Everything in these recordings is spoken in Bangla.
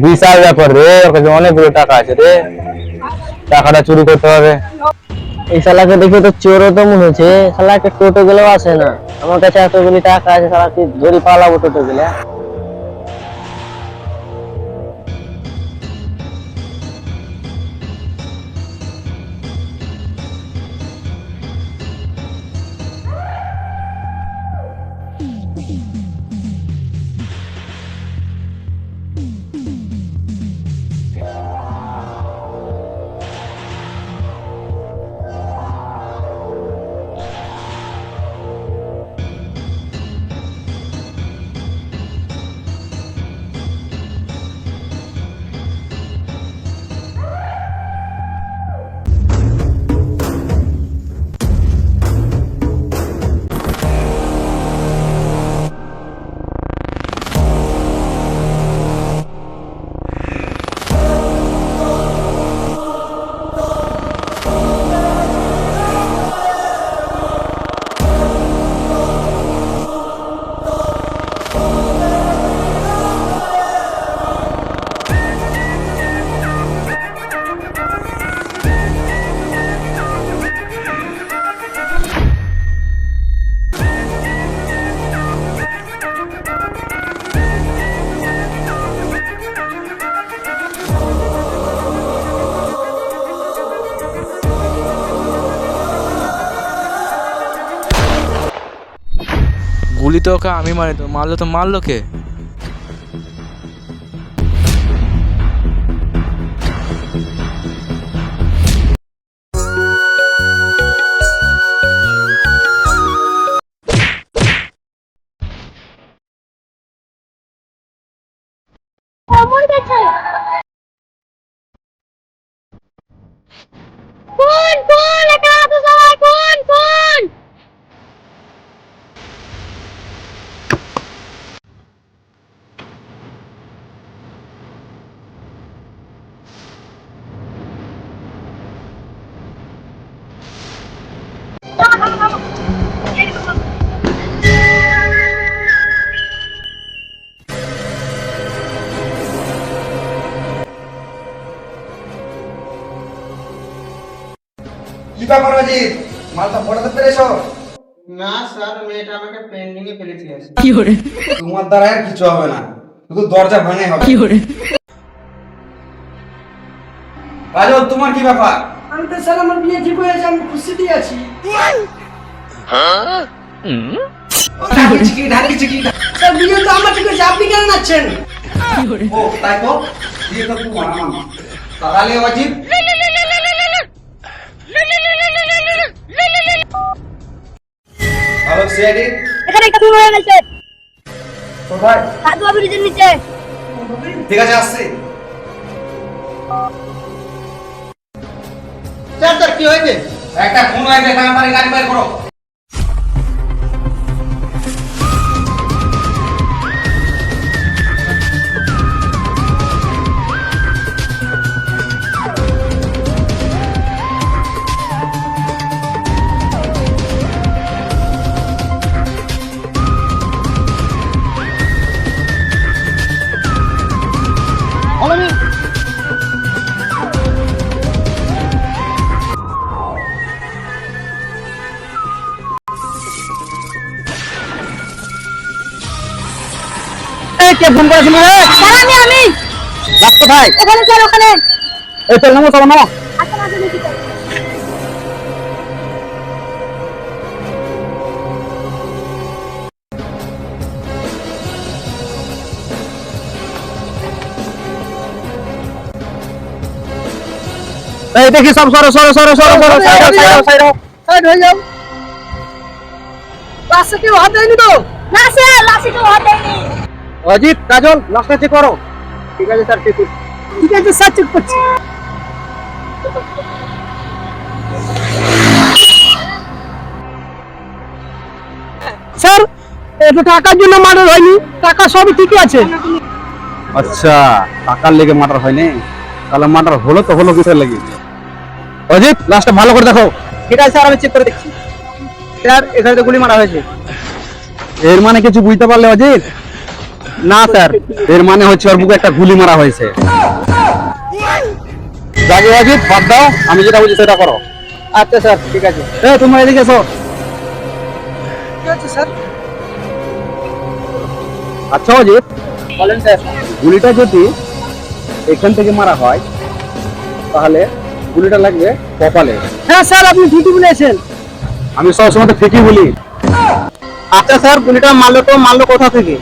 বিশাল ব্যাপার রে, ওর কাছে অনেকগুলো টাকা আছে রে, টাকাটা চুরি করতে হবে। এই শালাকে দেখে তো চোরও তো মনে হচ্ছে। শালা একটা টোটো গেলেও আসে না, আমার কাছে এতগুলি টাকা আছে, শালা কি ধরি পালাবো টোটো গেলে? গুলি তো ওকে আমি মারি, তো মারলো কে? কোন কোন একা তো সবাই কোন কোন কি ব্যাপার অজিত, মালটা ফোটাতে পেরেছো? না স্যার, মেয়েটা আমাকে পেন্ডিং এ ফেলে দিয়েছে। তোমার দ্বারা আর কিছু হবে না, শুধু দরজা ভাঙে হবে। রাজল, তোমার কি ব্যাপার? আমি তো স্যার আমার বিয়ে ঠিক হয়েছে, আমি খুশিতেই আছি। স্যার বিয়ে তো আমার ঠিক হয়েছে, আপনি কেন নাচছেন? ও তাই তো, বিয়ে তো তোমার আমার না। তাহলে অজিত হ্যালো সিআইডি, এখানে একটা বিমান আছে কোথায়? সাধু ব্রিজের নিচে ঠিক আছে, আসছি। স্যার কি হয়েছে? একটা ফোন হয়েছে, তাড়াতাড়ি গাড়ি বের করো। কে ফোন করেছিল রে? স্যার আমি রাখ কোথায়? ওখানে স্যার ওখানে এই চল নামো, চলো নামো। আচ্ছা মাঝে নিচে এই দেখি সব সরো সরো সরো সরো সরো, সাইড সাইড সাইড সাইড হয়ে যাও। লাস্টে কেউ হাত দেয়নি তো? না স্যার লাসি তো হাত দেয়নি অজিত, কাজল, লাস্টটা চেক করো। ঠিক আছে স্যার, ঠিক ঠিক আছে স্যার, চেক করছি। স্যার এটা টাকার জন্য মার্ডার হয়নি, টাকা সবই ঠিকই আছে। আচ্ছা, টাকার লেগে মার্ডার হয়নি, তাহলে মার্ডার হলো তো হলো কিসের লেগে? অজিত, লাস্টটা ভালো করে দেখো। ঠিক আছে স্যার, আমি চেক করে দেখছি। স্যার এখানে তো গুলি মারা হয়েছে। এর মানে কিছু বুঝতে পারলে অজিত? না স্যার, এর মানে হচ্ছে ওর বুকে একটা গুলি মারা হয়েছে। যাকে অজিত বাদ দাও, আমি যেটা বলছি সেটা করো। আচ্ছা স্যার, ঠিক আছে। তোমরা এদিকে এসো। কি আছে স্যার? আচ্ছা অজিত, বলেন স্যার। গুলিটা যদি এখান থেকে মারা হয় তাহলে গুলিটা লাগবে কপালে। হ্যাঁ স্যার, আপনি ঠিকই বলেছেন। আমি সবসময় তো ঠিকই বলি। আচ্ছা স্যার, গুলিটা মারলো কোথা থেকে?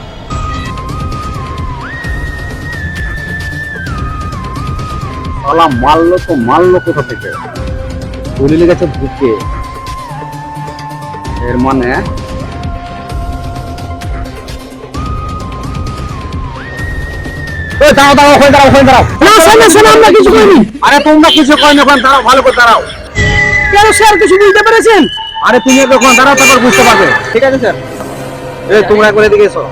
শালা মারলো কোথা থেকে? গুলি লেগেছে বুকে, এর মানে দাঁড়াও, ওখানে দাঁড়াও। না স্যার, না স্যার, আমরা কিছু করিনি। আরে তোমরা কিছু করেন, ওখানে দাঁড়াও, ভালো করে দাঁড়াও। কেন স্যার, কিছু বুঝতে পেরেছেন? আরে তুমি একটু ওখানে দাঁড়াও, তারপর বুঝতে পারবে। ঠিক আছে স্যার। তোমরা একবার এদিকে এসো।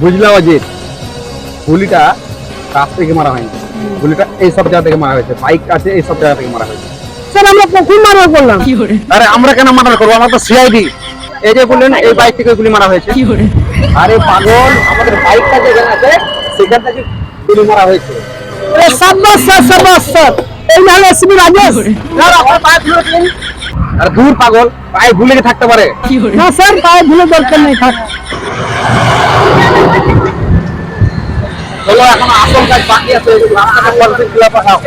বুঝলা অজিত, গুলিটা কাছ থেকে মারা হয়নি, গুলিটা এই সব জায়গা থেকে মারা হয়েছে। বাইক আছে, এই সব জায়গা থেকে মারা হয়েছে। স্যার, আমরা কখন মারা করলাম? আরে আমরা কেন মার্ডার করবো? আমরা তো সিআইডি। এই যে বললেন এই বাইক থেকে গুলি মারা হয়েছে। আরে পাগল, আমাদের বাইকটা যেখানে আছে সেখান থেকে গুলি মারা হয়েছে। সাব্বাস স্যার, সাব্বাস স্যার। এই নাহলে এসপি রাজেশ। স্যার, আপনার পায়ে ধরে দিন। আর দূর পাগল, পায়ে ভুলে থাকতে পারে। না স্যার, পায়ে ভুলে দরকার নেই, থাক। চলো, এখন আসল কাজ বাকি আছে। রাস্তাটা পাঠাও।